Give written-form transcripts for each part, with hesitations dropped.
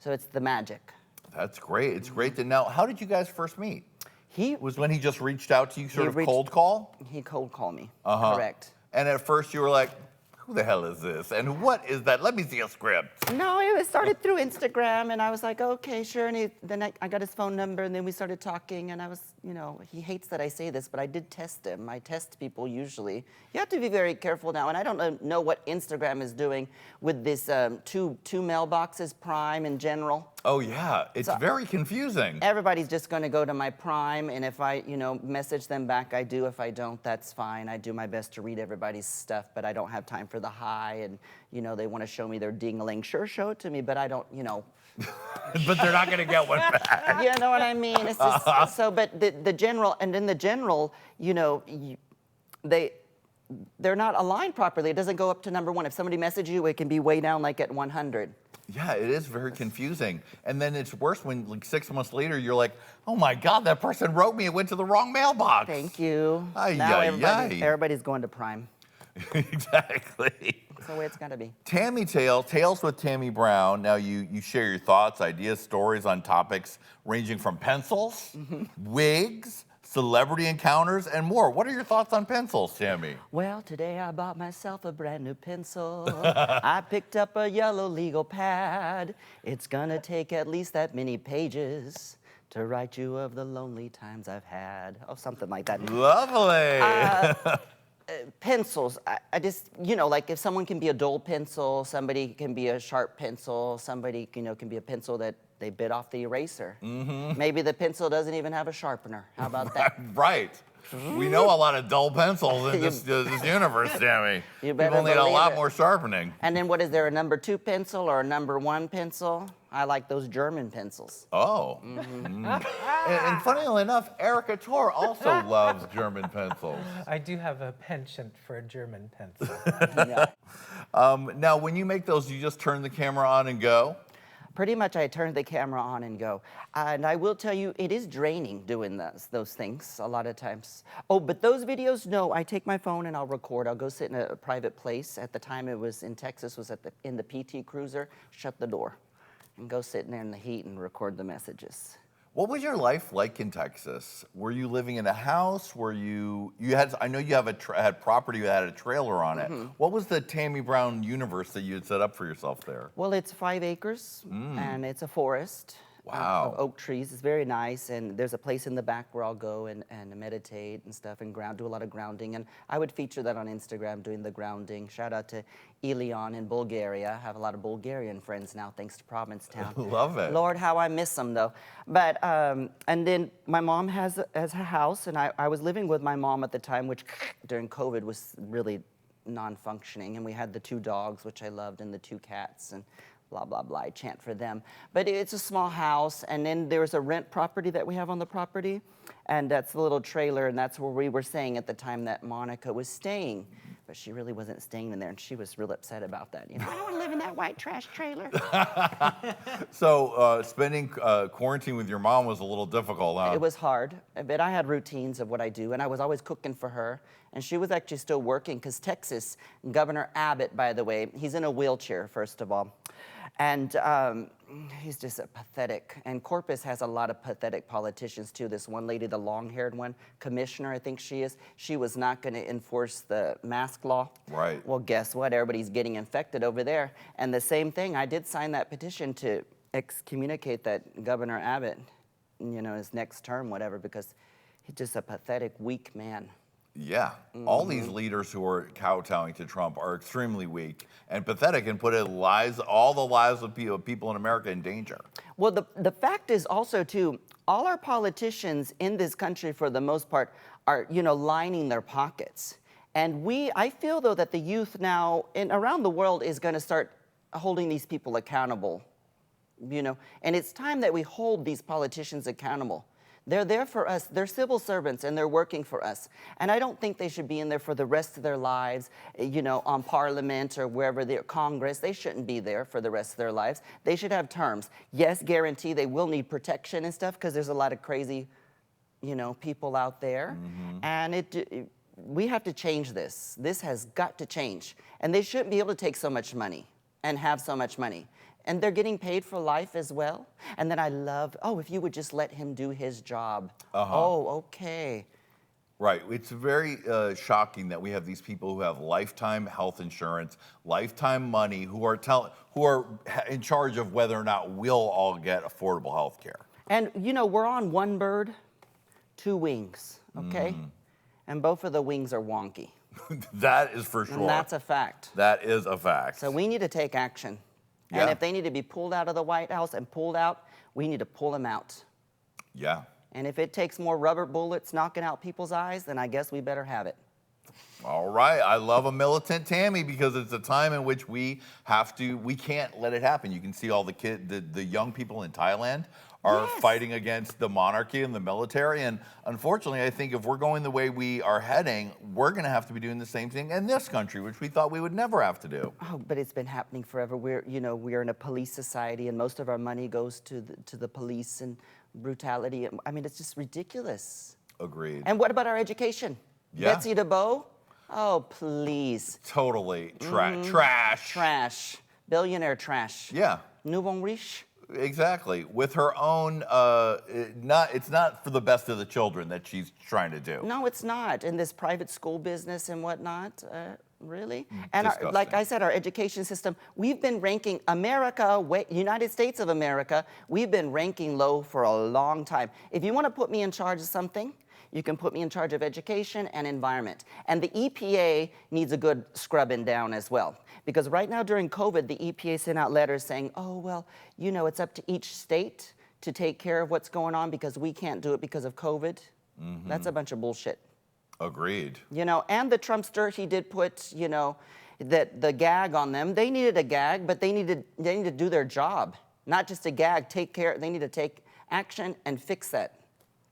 So it's the magic. That's great. It's great to know. How did you guys first meet? He was when he just reached out to you, sort of cold call? He cold called me, correct. And at first you were like, who the hell is this? And what is that? Let me see a script. No, it started through Instagram, and I was like, okay, sure. And then I got his phone number, and then we started talking, and I was, you know, he hates that I say this, but I did test him. I test people usually. You have to be very careful now, and I don't know what Instagram is doing with this two mailboxes, Prime in general. Oh, yeah. It's very confusing. Everybody's just going to go to my Prime, and if I, you know, message them back, I do. If I don't, that's fine. I do my best to read everybody's stuff, but I don't have time for the hi, and, you know, they want to show me their ding-a-ling. Sure, show it to me, but I don't, you know. But they're not going to get one back. You know what I mean? It's just, so, but the general, and in the general, you know, they're not aligned properly. It doesn't go up to number one. If somebody messages you, it can be way down, like at 100. Yeah, it is very confusing. And then it's worse when, like, 6 months later, you're like, oh my God, that person wrote me. It went to the wrong mailbox. Thank you. Now everybody's going to Prime. Exactly. That's the way it's got to be. Tammie Tales with Tammie Brown. Now you share your thoughts, ideas, stories on topics ranging from pencils, wigs, celebrity encounters, and more. What are your thoughts on pencils, Tammie? Well, today I bought myself a brand new pencil. I picked up a yellow legal pad. It's gonna take at least that many pages to write you of the lonely times I've had. Oh, something like that. Lovely. Pencils, I just, you know, like if someone can be a dull pencil, somebody can be a sharp pencil, somebody, you know, can be a pencil that they bit off the eraser. Maybe the pencil doesn't even have a sharpener. How about that? Right. We know a lot of dull pencils in this universe, Tammie. People need a lot more sharpening. And then what is there, a number 2 pencil or a number 1 pencil? I like those German pencils. Oh. And funnily enough, Erickatoure also loves German pencils. I do have a penchant for a German pencil. Now, when you make those, you just turn the camera on and go? Pretty much I turn the camera on and go. And I will tell you, it is draining doing those things a lot of times. Oh, but those videos, no, I take my phone and I'll record. I'll go sit in a private place. At the time it was in Texas, was in the PT Cruiser, shut the door and go sit in there in the heat and record the messages. What was your life like in Texas? Were you living in a house? Were you had, I know you have had property that had a trailer on it. What was the Tammie Brown universe that you had set up for yourself there? Well, it's 5 acres and it's a forest. Wow. Of oak trees. It's very nice, and there's a place in the back where I'll go and meditate and stuff and do a lot of grounding, and I would feature that on Instagram, doing the grounding. Shout out to Ilion in Bulgaria. I have a lot of Bulgarian friends now, thanks to Provincetown. Love it. Lord, how I miss them, though. But, and then my mom has a house, and I was living with my mom at the time, which during COVID was really non-functioning, and we had the 2 dogs, which I loved, and the 2 cats, and blah, blah, blah, I chant for them. But it's a small house, and then there's a rent property that we have on the property, and that's the little trailer, and that's where we were staying at the time that Monica was staying. But she really wasn't staying in there, and she was real upset about that. You know, I don't want to live in that white trash trailer. So spending quarantine with your mom was a little difficult, huh? It was hard, but I had routines of what I do, and I was always cooking for her. And she was actually still working, because Texas, Governor Abbott, by the way, he's in a wheelchair, first of all. And he's just a pathetic, and Corpus has a lot of pathetic politicians too. This one lady, the long-haired one, commissioner, I think she is, she was not gonna enforce the mask law. Right. Well, guess what? Everybody's getting infected over there. And the same thing, I did sign that petition to excommunicate that Governor Abbott, you know, his next term, whatever, because he's just a pathetic, weak man. Yeah, all these leaders who are kowtowing to Trump are extremely weak and pathetic and put all the lives of people in America in danger. Well, the fact is also, too, all our politicians in this country, for the most part, are, you know, lining their pockets. And I feel, though, that the youth now around the world is going to start holding these people accountable, you know. And it's time that we hold these politicians accountable. They're there for us. They're civil servants, and they're working for us. And I don't think they should be in there for the rest of their lives, you know, on Parliament or wherever they're, Congress. They shouldn't be there for the rest of their lives. They should have terms. Yes, guarantee they will need protection and stuff, because there's a lot of crazy, you know, people out there. And we have to change this. This has got to change. And they shouldn't be able to take so much money and have so much money. and they're getting paid for life as well. And then I love, oh, if you would just let him do his job. Oh, okay. Right. It's very shocking that we have these people who have lifetime health insurance, lifetime money, who are in charge of whether or not we'll all get affordable health care. And you know, we're on one bird, two wings, okay? And both of the wings are wonky. That is for sure. And that's a fact. That is a fact. So we need to take action. Yeah. And if they need to be pulled out of the White House and pulled out, we need to pull them out. Yeah. And if it takes more rubber bullets knocking out people's eyes, then I guess we better have it. All right. I love a militant Tammie because it's a time in which we can't let it happen. You can see all the young people in Thailand are fighting against the monarchy and the military. And unfortunately, I think if we're going the way we are heading, we're going to have to be doing the same thing in this country, which we thought we would never have to do. Oh, but it's been happening forever. We're in a police society, and most of our money goes to the police and brutality. I mean, it's just ridiculous. Agreed. And what about our education? Yeah. Betsy DeVos? Oh, please. Totally. Trash. Trash. Billionaire trash. Yeah. Nouveau riche? Exactly. With her own, it's not for the best of the children that she's trying to do. No, it's not. In this private school business and whatnot, really? And like Disgusting. I said, our education system, we've been ranking United States of America, we've been ranking low for a long time. If you want to put me in charge of something, you can put me in charge of education and environment. And the EPA needs a good scrubbing down as well. Because right now during COVID, the EPA sent out letters saying, oh, well, it's up to each state to take care of what's going on because we can't do it because of COVID. That's a bunch of bullshit. Agreed. And the Trumpster, he did put, the gag on them. They needed a gag, but they need to do their job. Not just a gag, they need to take action and fix that.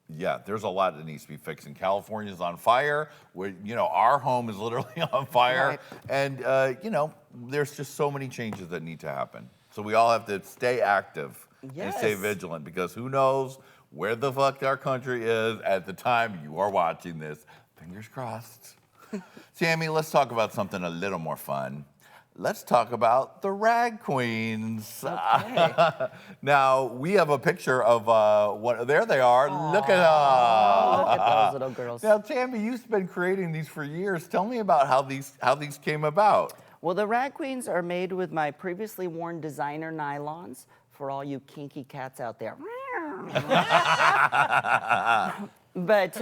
Yeah, there's a lot that needs to be fixed. And California's on fire. Our home is literally on fire. Right. And, there's just so many changes that need to happen. So we all have to stay active and stay vigilant because who knows where the fuck our country is at the time you are watching this. Fingers crossed. Tammie, let's talk about something a little more fun. Let's talk about the rag queens. Okay. Now, we have a picture of there they are. Aww. Look at them. Look at those little girls. Now, Tammie, you've been creating these for years. Tell me about how these came about. Well, the rag queens are made with my previously worn designer nylons for all you kinky cats out there. But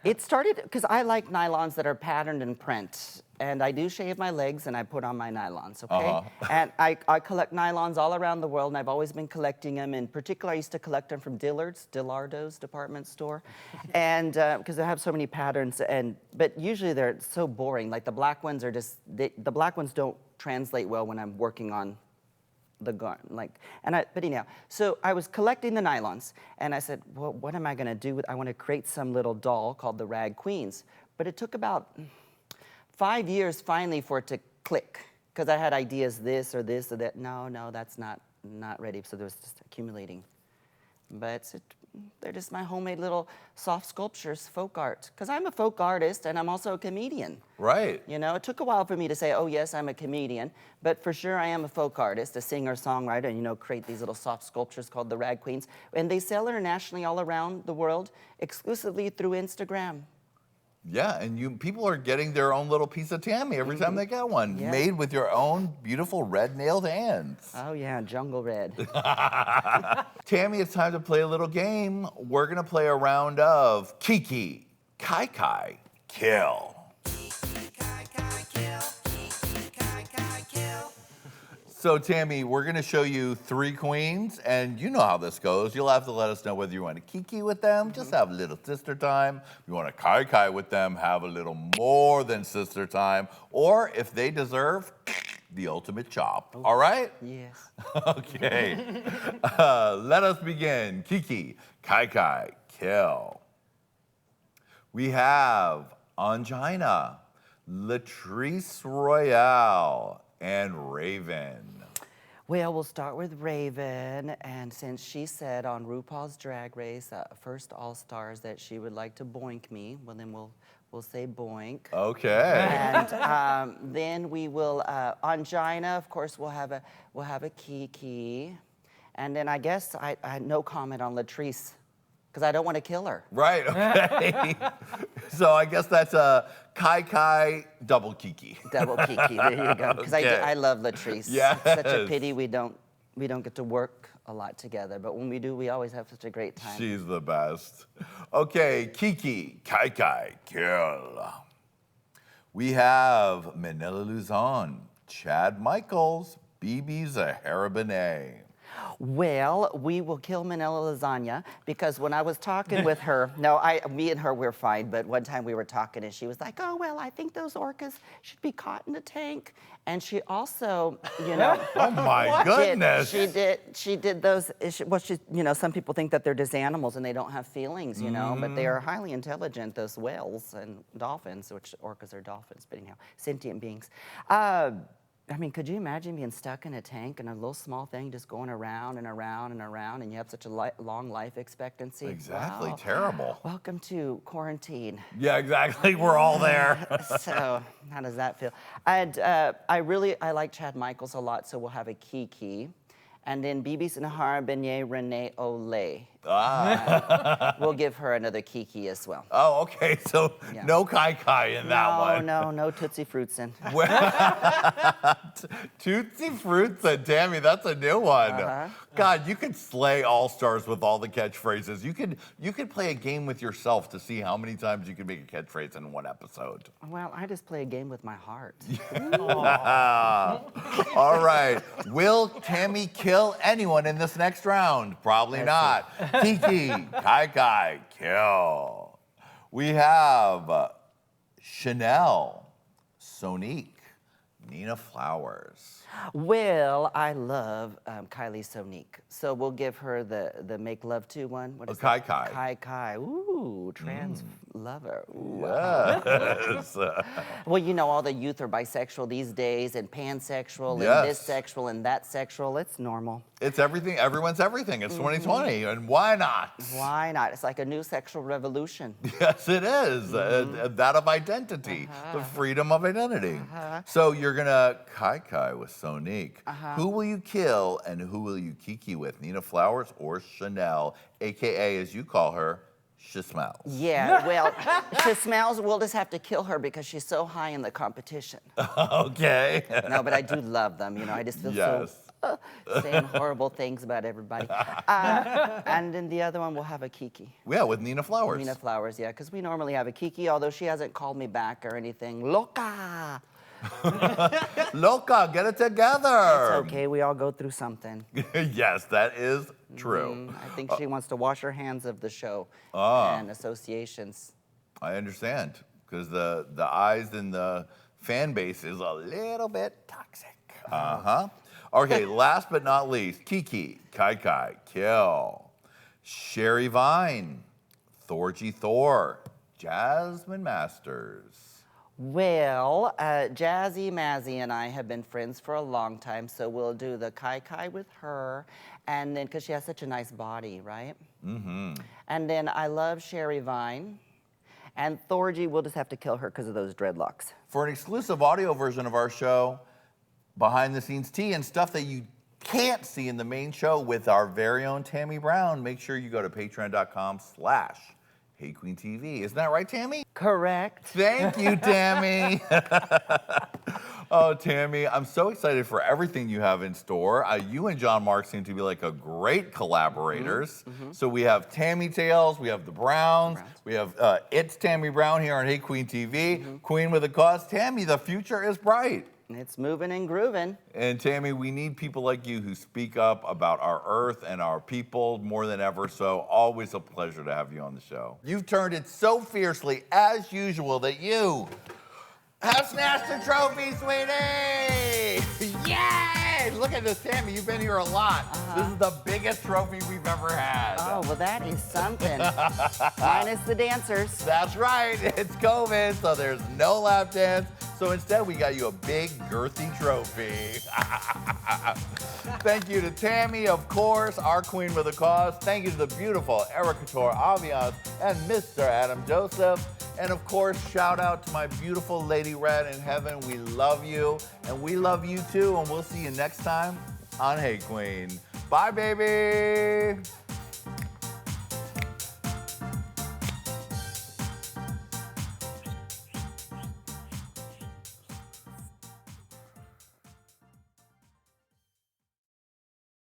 it started because I like nylons that are patterned in print. And I do shave my legs and I put on my nylons, okay? And I collect nylons all around the world and I've always been collecting them. In particular, I used to collect them from Dillardo's department store. And because they have so many patterns, but usually they're so boring. Like the black ones are the black ones don't translate well when I'm working on the garment, but anyhow, so I was collecting the nylons, and I said, well, what am I gonna do I want to create some little doll called the Rag Queens, but it took about 5 years finally for it to click, because I had ideas this or that. No, that's not ready, so there was just accumulating. But they're just my homemade little soft sculptures, folk art, because I'm a folk artist and I'm also a comedian. Right. It took a while for me to say, oh, yes, I'm a comedian, but for sure I am a folk artist, a singer-songwriter, and, create these little soft sculptures called the Rag Queens. And they sell internationally all around the world, exclusively through Instagram. Yeah, and people are getting their own little piece of Tammie every time they get one, made with your own beautiful red-nailed hands. Oh, yeah, jungle red. Tammie, it's time to play a little game. We're going to play a round of Kiki, Kai, Kill. So, Tammie, we're going to show you 3 queens, and you know how this goes. You'll have to let us know whether you want to kiki with them, just have a little sister time. If you want to kai with them, have a little more than sister time. Or, if they deserve, the ultimate chop. All right? Yes. Okay. Let us begin. Kiki, Kai, Kill. We have Angina, Latrice Royale, and Raven. Well, we'll start with Raven, and since she said on RuPaul's Drag Race, first All-Stars, that she would like to boink me, well, then we'll we'll say boink. Okay. And then we will, on Gina, of course, we'll have a Kiki. And then I guess I had no comment on Latrice, because I don't want to kill her. Right, okay. So I guess that's a Kai double Kiki. Double Kiki, there you go. Because Okay. I love Latrice. Yes. It's such a pity we don't get to work a lot together, but when we do, we always have such a great time. She's the best. Okay, Kiki, Kai, kill. We have Manila Luzon, Chad Michaels, Bibi Zahara Benet. Well, we will kill Manila Lasagna because when I was talking with her, me and her we're fine, but one time we were talking and she was like, "Oh well, I think those orcas should be caught in a tank." And she also, Oh my goodness. she did those. Some people think that they're just animals and they don't have feelings, but they are highly intelligent. Those whales and dolphins, which orcas are dolphins, but anyhow, sentient beings. I mean, could you imagine being stuck in a tank and a little small thing just going around and around and around, and you have such a long life expectancy? Exactly, Wow. terrible. Welcome to quarantine. Yeah, exactly, we're all there. So, how does that feel? And I like Chad Michaels a lot, so we'll have a Kiki. And then Bibi Zahara Benet Renee Olay. We'll give her another Kiki as well. Oh, okay, so Yeah. no Kai in that one. No Tootsie Fruits in. Tootsie Fruits and Tammie, that's a new one. Uh-huh. God, you could slay All-Stars with all the catchphrases. You could play a game with yourself to see how many times you can make a catchphrase in one episode. Well, I just play a game with my heart. All right, will Tammie kill anyone in this next round? Probably not. Kiki, Kai, kill. We have Chanel, Sonique, Nina Flowers. Well, I love Kylie Sonique, so we'll give her the Make Love To one. What is that? Kai. Ooh, trans lover. Ooh. Yes. Well, all the youth are bisexual these days, and pansexual, and Yes. this sexual, and that sexual. It's normal. It's everything. Everyone's everything. It's 2020, and why not? Why not? It's like a new sexual revolution. Yes, it is. That of identity, the freedom of identity. So you're gonna Kai with Sonique. Who will you kill and who will you Kiki with? Nina Flowers or Chanel, AKA as you call her, She Smells. Yeah, well, she smells. We'll just have to kill her because she's so high in the competition. Okay. No, but I do love them. I just feel Yes. so saying horrible things about everybody. And then the other one will have a Kiki. Yeah, with Nina Flowers. Nina Flowers, yeah, because we normally have a Kiki, although she hasn't called me back or anything. Loca! Loca, get it together. It's okay, we all go through something. Yes, that is true. I think she wants to wash her hands of the show and associations. I understand, because the eyes and the fan base is a little bit toxic. Okay, last but not least, Kiki, Kai, kill. Sherry Vine, Thorgy Thor, Jasmine Masters. Well, Jazzy Mazzy and I have been friends for a long time, so we'll do the Kai with her, and then, because she has such a nice body, right? Mm-hmm. And then I love Sherry Vine, and Thorgy, we'll just have to kill her because of those dreadlocks. For an exclusive audio version of our show, behind the scenes tea and stuff that you can't see in the main show with our very own Tammie Brown, make sure you go to patreon.com/Hey Qween TV. Isn't that right, Tammie? Correct. Thank you, Tammie. Oh, Tammie, I'm so excited for everything you have in store. You and John Mark seem to be like a great collaborators. So we have Tammie Tales, we have the Browns, we have It's Tammie Brown here on Hey Qween TV, Queen with a Cause. Tammie, the future is bright. It's moving and grooving. And Tammie, we need people like you who speak up about our earth and our people more than ever, so always a pleasure to have you on the show. You've turned it so fiercely, as usual, that you have snatched the trophy, sweetie! Yay! Look at this, Tammie, you've been here a lot. This is the biggest trophy we've ever had. Oh, well, that is something. Minus the dancers. That's right, it's COVID, so there's no lap dance. So instead, we got you a big, girthy trophy. Thank you to Tammie, of course, our queen with a cause. Thank you to the beautiful Erickatoure, Aviance, and Mr. Adam Joseph. And of course, shout out to my beautiful lady rat in heaven. We love you, and we love you too, and we'll see you next time on Hey Qween. Bye, baby.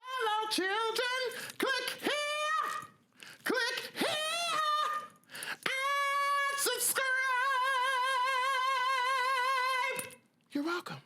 Hello, children. Click here, and subscribe. You're welcome.